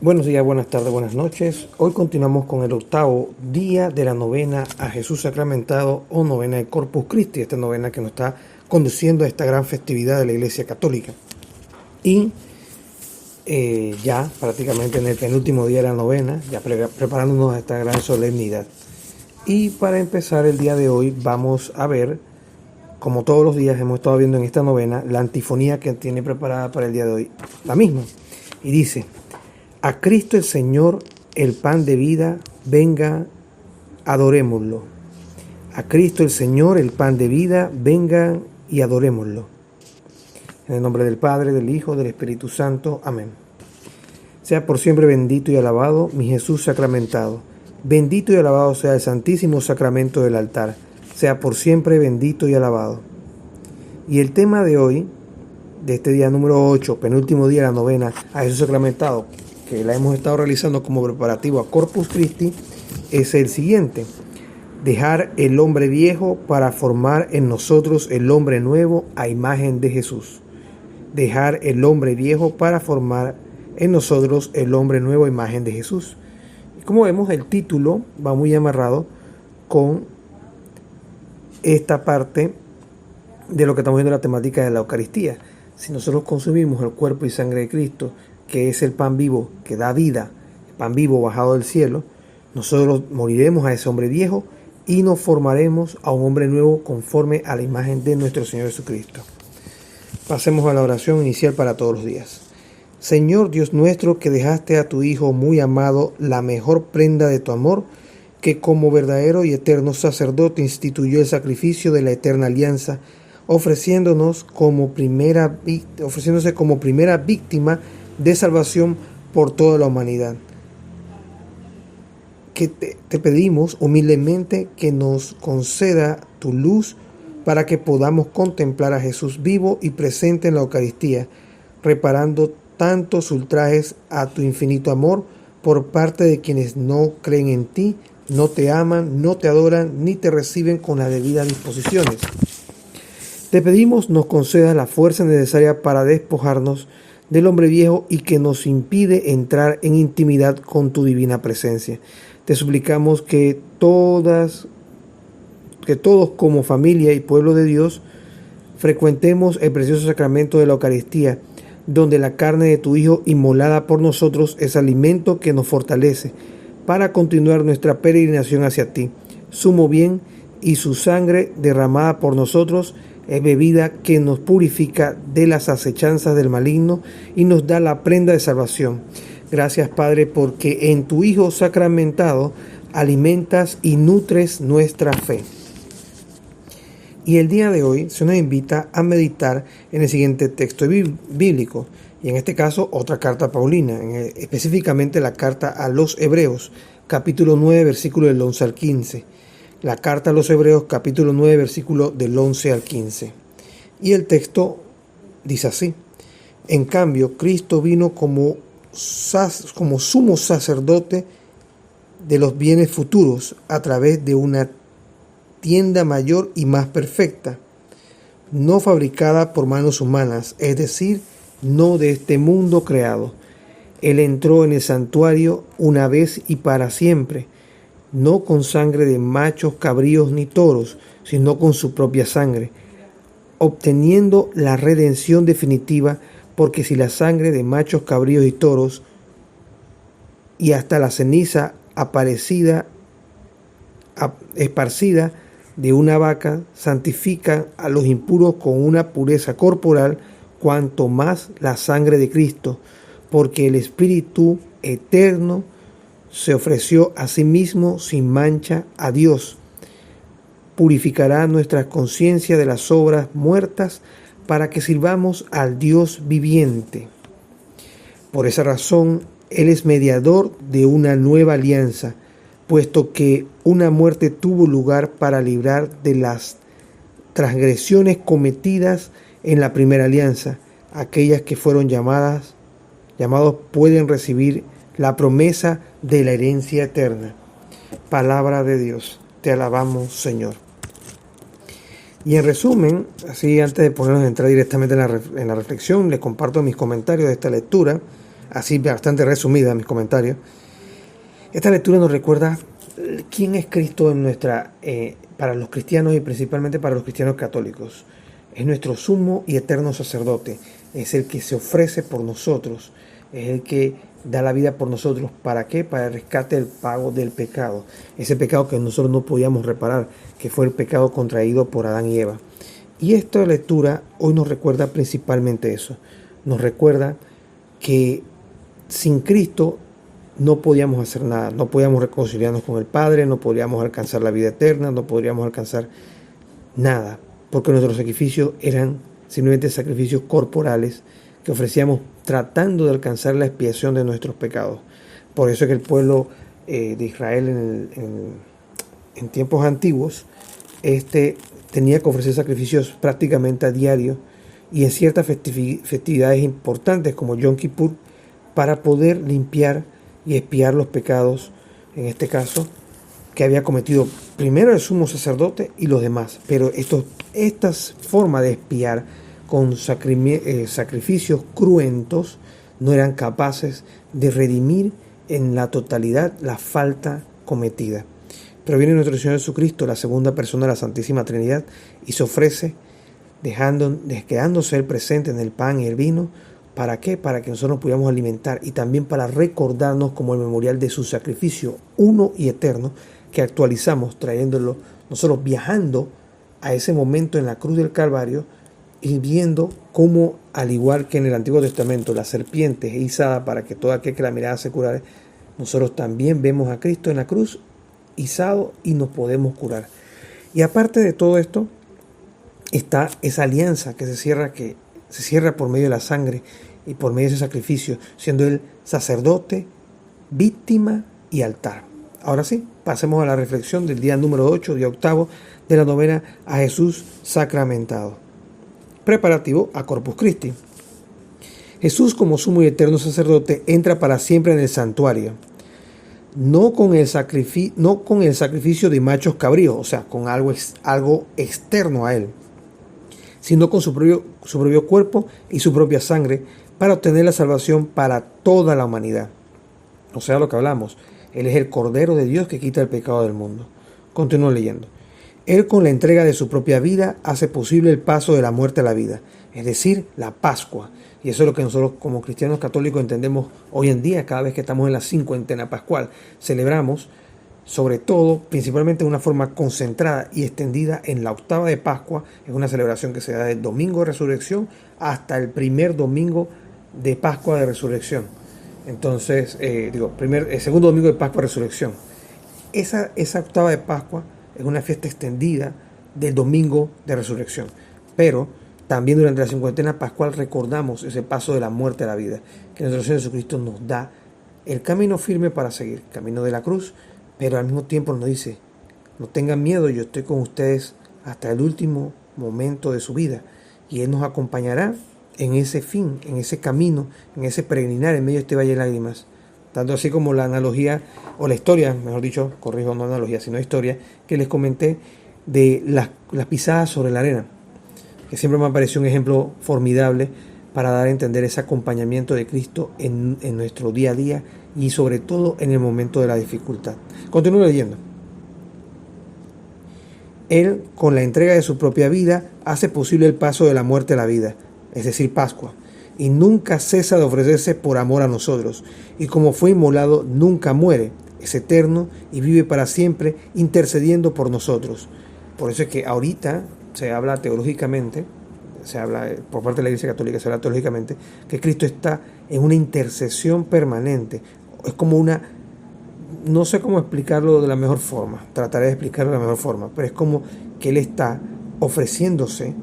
Buenos días, buenas tardes, buenas noches. Hoy continuamos con el octavo día de la novena a Jesús sacramentado o novena de Corpus Christi, esta novena que nos está conduciendo a esta gran festividad de la Iglesia Católica. Y ya prácticamente en el penúltimo día de la novena, ya preparándonos a esta gran solemnidad. Y para empezar el día de hoy vamos a ver, como todos los días hemos estado viendo en esta novena, la antifonía que tiene preparada para el día de hoy, la misma. Y dice: a Cristo el Señor, el pan de vida, venga, adorémoslo. A Cristo el Señor, el pan de vida, venga y adorémoslo. En el nombre del Padre, del Hijo, del Espíritu Santo. Amén. Sea por siempre bendito y alabado mi Jesús sacramentado. Bendito y alabado sea el Santísimo Sacramento del altar. Sea por siempre bendito y alabado. Y el tema de hoy, de este día número 8, penúltimo día de la novena a Jesús sacramentado, que la hemos estado realizando como preparativo a Corpus Christi, es el siguiente: dejar el hombre viejo para formar en nosotros el hombre nuevo a imagen de Jesús. Dejar el hombre viejo para formar en nosotros el hombre nuevo a imagen de Jesús. Y como vemos, el título va muy amarrado con esta parte de lo que estamos viendo en la temática de la Eucaristía. Si nosotros consumimos el cuerpo y sangre de Cristo, que es el pan vivo que da vida, el pan vivo bajado del cielo, nosotros moriremos a ese hombre viejo y nos formaremos a un hombre nuevo conforme a la imagen de nuestro Señor Jesucristo. Pasemos a la oración inicial para todos los días. Señor Dios nuestro, que dejaste a tu Hijo muy amado la mejor prenda de tu amor, que como verdadero y eterno sacerdote instituyó el sacrificio de la eterna alianza, ofreciéndose como primera víctima de salvación por toda la humanidad. Que te pedimos humildemente que nos conceda tu luz para que podamos contemplar a Jesús vivo y presente en la Eucaristía, reparando tantos ultrajes a tu infinito amor por parte de quienes no creen en ti, no te aman, no te adoran, ni te reciben con las debidas disposiciones. Te pedimos nos concedas la fuerza necesaria para despojarnos del hombre viejo y que nos impide entrar en intimidad con tu divina presencia. Te suplicamos que todos como familia y pueblo de Dios frecuentemos el precioso sacramento de la Eucaristía, donde la carne de tu Hijo inmolada por nosotros es alimento que nos fortalece para continuar nuestra peregrinación hacia ti. Sumo bien, y su sangre derramada por nosotros es bebida que nos purifica de las acechanzas del maligno y nos da la prenda de salvación. Gracias, Padre, porque en tu Hijo sacramentado alimentas y nutres nuestra fe. Y el día de hoy se nos invita a meditar en el siguiente texto bíblico, y en este caso otra carta paulina, específicamente la carta a los Hebreos, capítulo 9, versículo del 11 al 15. La carta a los Hebreos, capítulo 9, versículo del 11 al 15. Y el texto dice así: en cambio, Cristo vino como sumo sacerdote de los bienes futuros a través de una tienda mayor y más perfecta, no fabricada por manos humanas, es decir, no de este mundo creado. Él entró en el santuario una vez y para siempre, no con sangre de machos, cabríos ni toros, sino con su propia sangre, obteniendo la redención definitiva, porque si la sangre de machos, cabríos y toros y hasta la ceniza esparcida de una vaca santifican a los impuros con una pureza corporal, cuanto más la sangre de Cristo, porque el Espíritu eterno se ofreció a sí mismo sin mancha a Dios, purificará nuestra conciencia de las obras muertas para que sirvamos al Dios viviente. Por esa razón, Él es mediador de una nueva alianza, puesto que una muerte tuvo lugar para librar de las transgresiones cometidas en la primera alianza. Aquellas que fueron llamados pueden recibir la promesa de la herencia eterna. Palabra de Dios. Te alabamos, Señor. Y en resumen, así antes de ponernos a entrar directamente en la reflexión, les comparto mis comentarios de esta lectura. así bastante resumida mis comentarios. Esta lectura nos recuerda quién es Cristo en para los cristianos y principalmente para los cristianos católicos. Es nuestro sumo y eterno sacerdote, es el que se ofrece por nosotros, es el que da la vida por nosotros. ¿Para qué? Para el rescate del pago del pecado, ese pecado que nosotros no podíamos reparar, que fue el pecado contraído por Adán y Eva. Y esta lectura hoy nos recuerda principalmente eso, nos recuerda que sin Cristo no podíamos hacer nada, no podíamos reconciliarnos con el Padre, no podíamos alcanzar la vida eterna, no podríamos alcanzar nada, porque nuestros sacrificios eran simplemente sacrificios corporales que ofrecíamos tratando de alcanzar la expiación de nuestros pecados. Por eso es que el pueblo de Israel en tiempos antiguos tenía que ofrecer sacrificios prácticamente a diario y en ciertas festividades importantes como Yom Kippur para poder limpiar y expiar los pecados, en este caso, que había cometido primero el sumo sacerdote y los demás. Pero estas formas de expiar con sacrificios cruentos no eran capaces de redimir en la totalidad la falta cometida. Pero viene nuestro Señor Jesucristo, la segunda persona de la Santísima Trinidad, y se ofrece quedándose Él presente en el pan y el vino. ¿Para qué? Para que nosotros nos pudiéramos alimentar y también para recordarnos como el memorial de su sacrificio uno y eterno que actualizamos trayéndolo, nosotros viajando a ese momento en la cruz del Calvario y viendo cómo, al igual que en el Antiguo Testamento, la serpiente es izada para que todo aquel que la mirara se curara, nosotros también vemos a Cristo en la cruz izado y nos podemos curar. Y aparte de todo esto, está esa alianza que se cierra por medio de la sangre y por medio de ese sacrificio, siendo Él sacerdote, víctima y altar. Ahora sí, pasemos a la reflexión del día número 8, día octavo, de la novena a Jesús sacramentado. Preparativo a Corpus Christi. Jesús, como sumo y eterno sacerdote, entra para siempre en el santuario, no con el sacrificio de machos cabríos, o sea, con algo externo a Él, sino con su propio cuerpo y su propia sangre, para obtener la salvación para toda la humanidad. O sea, lo que hablamos, Él es el Cordero de Dios que quita el pecado del mundo. Continúo leyendo. Él, con la entrega de su propia vida, hace posible el paso de la muerte a la vida, es decir, la Pascua. Y eso es lo que nosotros como cristianos católicos entendemos hoy en día, cada vez que estamos en la cincuentena pascual. Celebramos, sobre todo, principalmente de una forma concentrada y extendida en la octava de Pascua. Es una celebración que se da del domingo de resurrección hasta el primer domingo de Pascua de resurrección. Entonces, el segundo domingo de Pascua de resurrección. Esa octava de Pascua es una fiesta extendida del domingo de resurrección. Pero también durante la cincuentena pascual recordamos ese paso de la muerte a la vida, que nuestro Señor Jesucristo nos da el camino firme para seguir, el camino de la cruz, pero al mismo tiempo nos dice, no tengan miedo, yo estoy con ustedes hasta el último momento de su vida, y Él nos acompañará en ese fin, en ese camino, en ese peregrinar en medio de este valle de lágrimas. Tanto así como la analogía, o la historia, mejor dicho, corrijo, no analogía, sino historia, que les comenté de las pisadas sobre la arena, que siempre me pareció un ejemplo formidable para dar a entender ese acompañamiento de Cristo en nuestro día a día y sobre todo en el momento de la dificultad. Continúo leyendo. Él, con la entrega de su propia vida, hace posible el paso de la muerte a la vida, es decir, Pascua, y nunca cesa de ofrecerse por amor a nosotros, y como fue inmolado, nunca muere, es eterno y vive para siempre intercediendo por nosotros. Por eso es que ahorita se habla teológicamente, por parte de la Iglesia Católica, se habla teológicamente, que Cristo está en una intercesión permanente. Es como no sé cómo explicarlo de la mejor forma, trataré de explicarlo de la mejor forma, pero es como que Él está ofreciéndose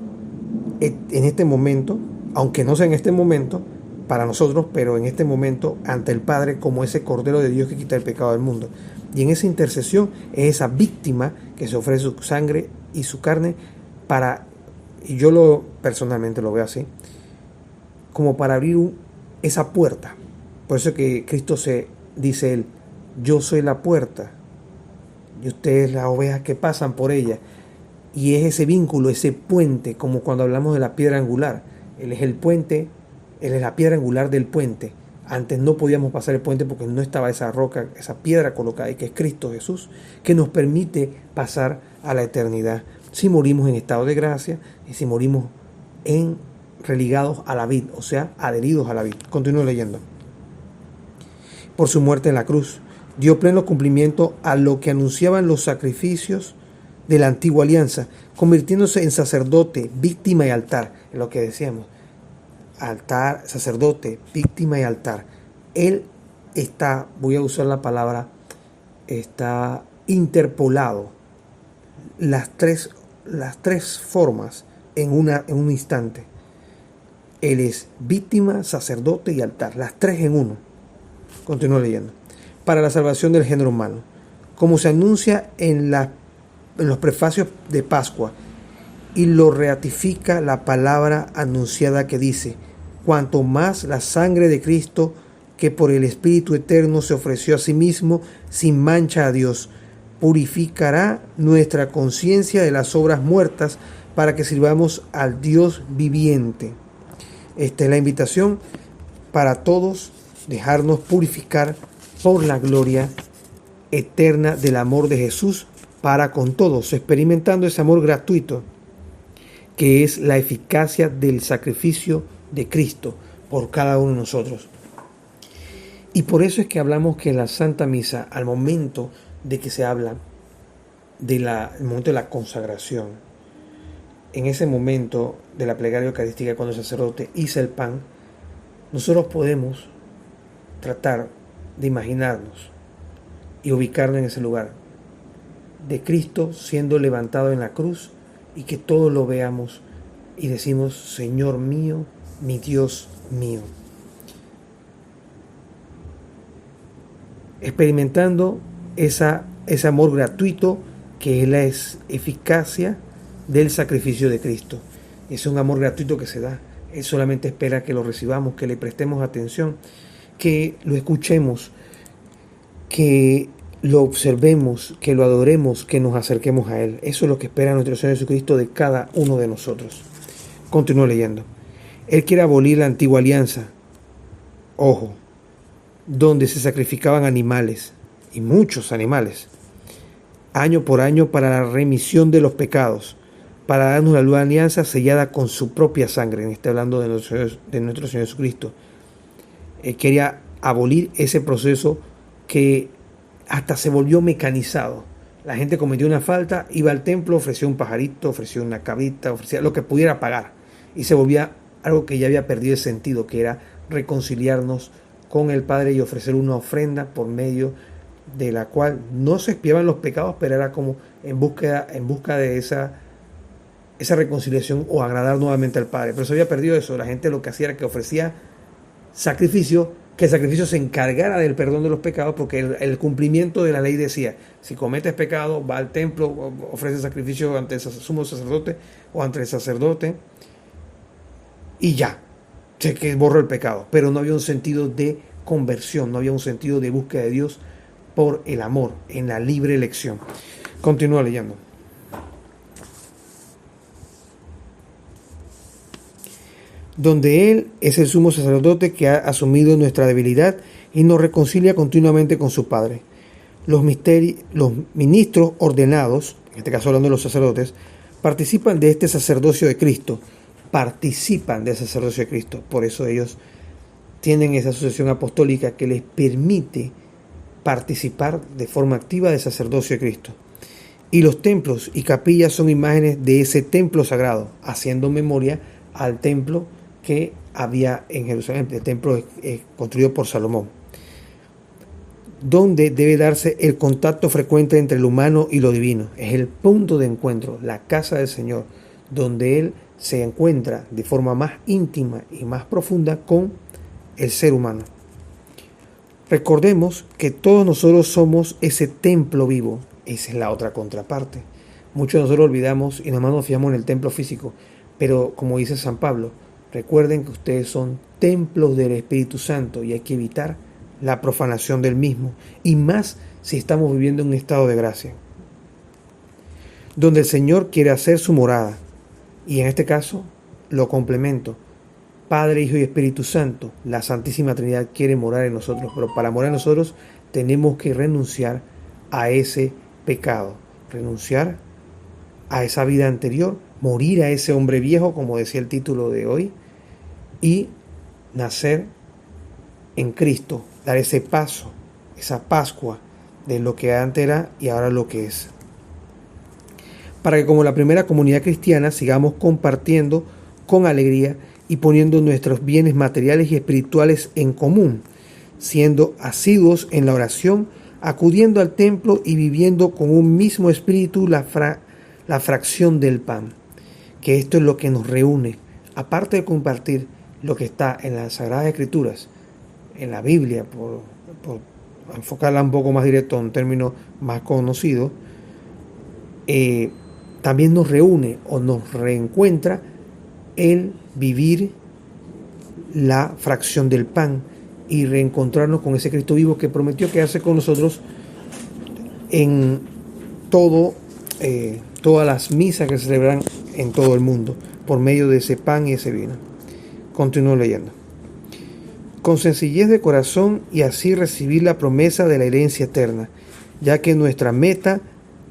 en este momento, aunque no sea en este momento, para nosotros, pero en este momento ante el Padre como ese Cordero de Dios que quita el pecado del mundo. Y en esa intercesión es esa víctima que se ofrece su sangre y su carne y yo personalmente lo veo así, como para abrir esa puerta. Por eso que Cristo dice Él, yo soy la puerta y ustedes las ovejas que pasan por ella. Y es ese vínculo, ese puente, como cuando hablamos de la piedra angular. Él es el puente, Él es la piedra angular del puente Antes no podíamos pasar el puente porque no estaba esa roca, esa piedra colocada ahí, que es Cristo Jesús, que nos permite pasar a la eternidad. Si morimos en estado de gracia y si morimos religados a la vid, o sea, adheridos a la vid. Continúo leyendo. Por su muerte en la cruz, dio pleno cumplimiento a lo que anunciaban los sacrificios de la antigua alianza, convirtiéndose en sacerdote, víctima y altar, es lo que decíamos. Altar, sacerdote, víctima y altar. Él está, voy a usar la palabra, está interpolado las tres formas en un instante. Él es víctima, sacerdote y altar, las tres en uno. Continúo leyendo. Para la salvación del género humano, como se anuncia en los prefacios de Pascua, y lo ratifica la palabra anunciada que dice: cuanto más la sangre de Cristo, que por el Espíritu Eterno se ofreció a sí mismo sin mancha a Dios, purificará nuestra conciencia de las obras muertas para que sirvamos al Dios viviente. Esta es la invitación para todos, dejarnos purificar por la gloria eterna del amor de Jesús para con todos, experimentando ese amor gratuito que es la eficacia del sacrificio de Cristo por cada uno de nosotros. Y por eso es que hablamos que la Santa Misa, al momento de que se habla el momento de la consagración, en ese momento de la plegaria eucarística, cuando el sacerdote iza el pan, nosotros podemos tratar de imaginarnos y ubicarnos en ese lugar de Cristo siendo levantado en la cruz, y que todos lo veamos y decimos: Señor mío, mi Dios mío. Experimentando ese amor gratuito que es la eficacia del sacrificio de Cristo. Es un amor gratuito que se da. Él solamente espera que lo recibamos, que le prestemos atención, que lo escuchemos, que lo observemos, que lo adoremos, que nos acerquemos a Él. Eso es lo que espera nuestro Señor Jesucristo de cada uno de nosotros. Continúo leyendo. Él quiere abolir la antigua alianza, ojo, donde se sacrificaban animales, y muchos animales, año por año para la remisión de los pecados, para darnos la nueva alianza sellada con su propia sangre. Está hablando de nuestro Señor Jesucristo. Él quería abolir ese proceso que hasta se volvió mecanizado. La gente cometió una falta, iba al templo, ofreció un pajarito, ofreció una cabrita, ofrecía lo que pudiera pagar, y se volvía algo que ya había perdido el sentido, que era reconciliarnos con el Padre y ofrecer una ofrenda por medio de la cual no se expiaban los pecados, pero era como en busca de esa reconciliación o agradar nuevamente al Padre. Pero se había perdido eso. La gente lo que hacía era que ofrecía sacrificio, que el sacrificio se encargara del perdón de los pecados, porque el cumplimiento de la ley decía: si cometes pecado, va al templo, ofrece sacrificio ante el sumo sacerdote o ante el sacerdote, y ya, se que borró el pecado. Pero no había un sentido de conversión, no había un sentido de búsqueda de Dios por el amor, en la libre elección. Continúa leyendo. Donde Él es el sumo sacerdote que ha asumido nuestra debilidad y nos reconcilia continuamente con su Padre. Los ministros ordenados, en este caso hablando de los sacerdotes, participan de este sacerdocio de Cristo. Por eso ellos tienen esa asociación apostólica que les permite participar de forma activa del sacerdocio de Cristo. Y los templos y capillas son imágenes de ese templo sagrado, haciendo memoria al templo que había en Jerusalén, el templo construido por Salomón, donde debe darse el contacto frecuente entre el humano y lo divino. Es el punto de encuentro, la casa del Señor, donde Él se encuentra de forma más íntima y más profunda con el ser humano. Recordemos que todos nosotros somos ese templo vivo. Esa es la otra contraparte. Muchos de nosotros olvidamos y nada más nos fijamos en el templo físico, pero como dice San Pablo, recuerden que ustedes son templos del Espíritu Santo y hay que evitar la profanación del mismo, y más si estamos viviendo en un estado de gracia, donde el Señor quiere hacer su morada. Y en este caso lo complemento, Padre, Hijo y Espíritu Santo. La Santísima Trinidad quiere morar en nosotros, pero para morar en nosotros tenemos que renunciar a ese pecado, renunciar a esa vida anterior, morir a ese hombre viejo, como decía el título de hoy, y nacer en Cristo, dar ese paso, esa Pascua de lo que antes era y ahora lo que es. Para que como la primera comunidad cristiana sigamos compartiendo con alegría y poniendo nuestros bienes materiales y espirituales en común, siendo asiduos en la oración, acudiendo al templo y viviendo con un mismo espíritu la fracción del pan. Que esto es lo que nos reúne, aparte de compartir lo que está en las Sagradas Escrituras, en la Biblia, por enfocarla un poco más directo a un término más conocido, también nos reúne o nos reencuentra el vivir la fracción del pan y reencontrarnos con ese Cristo vivo que prometió quedarse con nosotros en todas las misas que se celebran en todo el mundo, por medio de ese pan y ese vino. Continúo leyendo. Con sencillez de corazón y así recibir la promesa de la herencia eterna, ya que nuestra meta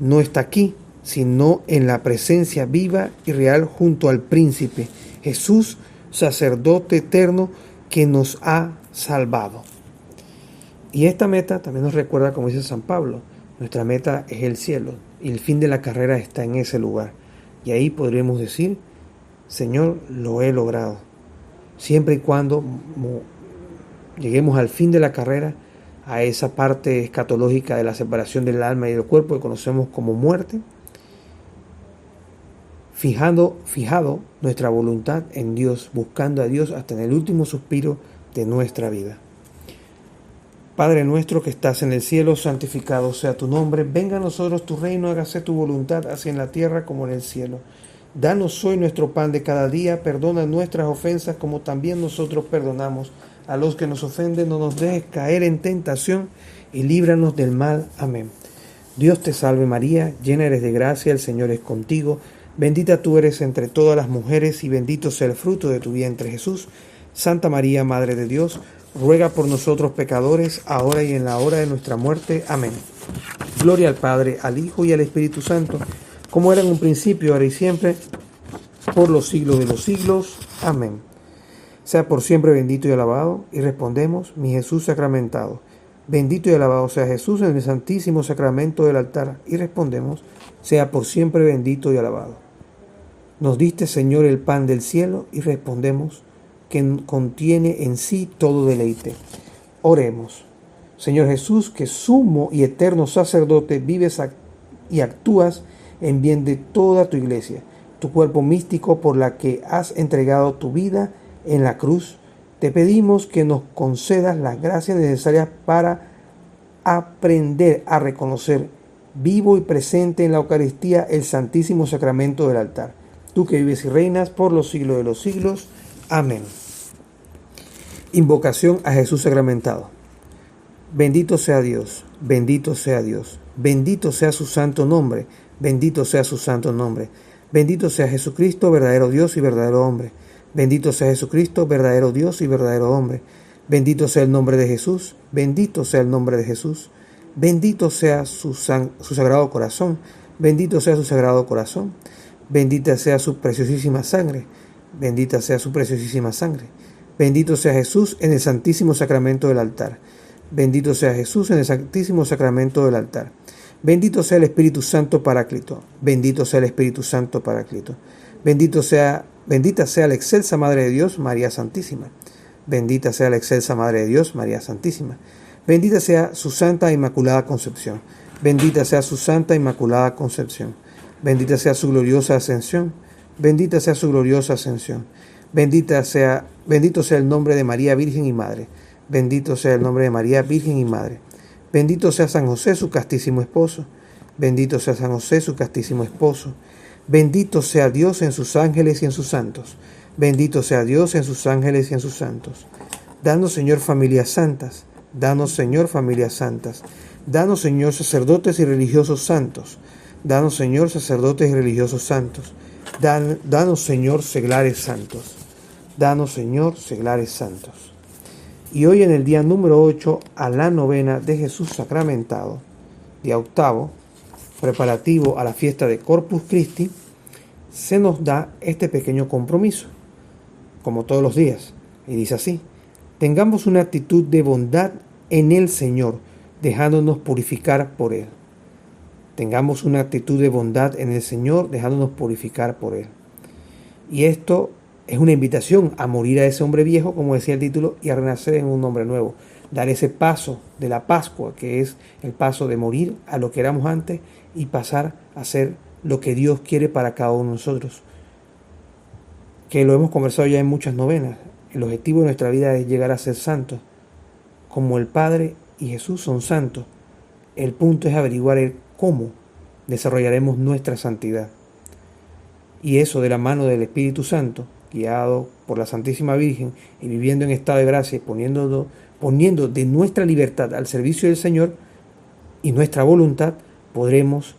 no está aquí, sino en la presencia viva y real junto al príncipe, Jesús, sacerdote eterno que nos ha salvado. Y esta meta también nos recuerda, como dice San Pablo, nuestra meta es el cielo y el fin de la carrera está en ese lugar. Y ahí podremos decir, Señor, lo he logrado. Siempre y cuando lleguemos al fin de la carrera, a esa parte escatológica de la separación del alma y del cuerpo que conocemos como muerte, fijado nuestra voluntad en Dios, buscando a Dios hasta en el último suspiro de nuestra vida. Padre nuestro que estás en el cielo, santificado sea tu nombre. Venga a nosotros tu reino, hágase tu voluntad, así en la tierra como en el cielo. Danos hoy nuestro pan de cada día, perdona nuestras ofensas como también nosotros perdonamos a los que nos ofenden. No nos dejes caer en tentación y líbranos del mal. Amén. Dios te salve María, llena eres de gracia, el Señor es contigo. Bendita tú eres entre todas las mujeres y bendito sea el fruto de tu vientre Jesús. Santa María, Madre de Dios, ruega por nosotros pecadores, ahora y en la hora de nuestra muerte. Amén. Gloria al Padre, al Hijo y al Espíritu Santo, como era en un principio, ahora y siempre, por los siglos de los siglos. Amén. Sea por siempre bendito y alabado. Y respondemos, mi Jesús sacramentado. Bendito y alabado sea Jesús en el santísimo sacramento del altar. Y respondemos, sea por siempre bendito y alabado. Nos diste, Señor, el pan del cielo, y respondemos que contiene en sí todo deleite. Oremos. Señor Jesús, que sumo y eterno sacerdote, vives y actúas en bien de toda tu iglesia, tu cuerpo místico por la que has entregado tu vida en la cruz, te pedimos que nos concedas las gracias necesarias para aprender a reconocer vivo y presente en la Eucaristía el santísimo sacramento del altar. Tú que vives y reinas por los siglos de los siglos. Amén. Invocación a Jesús sacramentado. Bendito sea Dios, bendito sea Dios, bendito sea su santo nombre, bendito sea su santo nombre. Bendito sea Jesucristo, verdadero Dios y verdadero hombre. Bendito sea Jesucristo, verdadero Dios y verdadero hombre. Bendito sea el nombre de Jesús, bendito sea el nombre de Jesús. Bendito sea su sagrado corazón, bendito sea su sagrado corazón. Bendita sea su preciosísima sangre, bendita sea su preciosísima sangre. Bendito sea Jesús en el santísimo sacramento del altar. Bendito sea Jesús en el santísimo sacramento del altar. Bendito sea el Espíritu Santo Paráclito. Bendito sea el Espíritu Santo Paráclito. Bendita sea la excelsa Madre de Dios, María Santísima. Bendita sea la excelsa Madre de Dios, María Santísima. Bendita sea su Santa Inmaculada Concepción. Bendita sea su Santa Inmaculada Concepción. Bendita sea su gloriosa ascensión. Bendita sea su gloriosa ascensión. Bendito sea el nombre de María Virgen y Madre. Bendito sea el nombre de María Virgen y Madre. Bendito sea San José, su castísimo esposo. Bendito sea San José, su castísimo esposo. Bendito sea Dios en sus ángeles y en sus santos. Bendito sea Dios en sus ángeles y en sus santos. Danos, Señor, familias santas. Danos, Señor, familias santas. Danos, Señor, sacerdotes y religiosos santos. Danos, Señor, sacerdotes y religiosos santos. Danos, Señor, seglares santos. Danos, Señor, seglares santos. Y hoy en el día número 8, a la novena de Jesús sacramentado, día octavo, preparativo a la fiesta de Corpus Christi, se nos da este pequeño compromiso, como todos los días, y dice así: tengamos una actitud de bondad en el Señor, dejándonos purificar por Él. Tengamos una actitud de bondad en el Señor, dejándonos purificar por Él. Y esto es una invitación a morir a ese hombre viejo, como decía el título, y a renacer en un hombre nuevo. Dar ese paso de la Pascua, que es el paso de morir a lo que éramos antes y pasar a ser lo que Dios quiere para cada uno de nosotros. Que lo hemos conversado ya en muchas novenas. El objetivo de nuestra vida es llegar a ser santos. Como el Padre y Jesús son santos, el punto es averiguar el cómo desarrollaremos nuestra santidad. Y eso de la mano del Espíritu Santo, guiado por la Santísima Virgen y viviendo en estado de gracia y poniendo de nuestra libertad al servicio del Señor y nuestra voluntad, podremos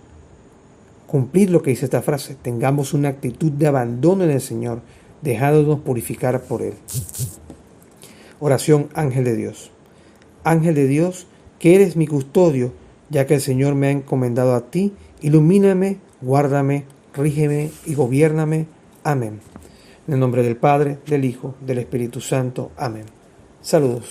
cumplir lo que dice esta frase: tengamos una actitud de abandono en el Señor, dejándonos purificar por Él. Oración, Ángel de Dios. Ángel de Dios, que eres mi custodio, ya que el Señor me ha encomendado a ti, ilumíname, guárdame, rígeme y gobiérname. Amén. En el nombre del Padre, del Hijo, del Espíritu Santo. Amén. Saludos.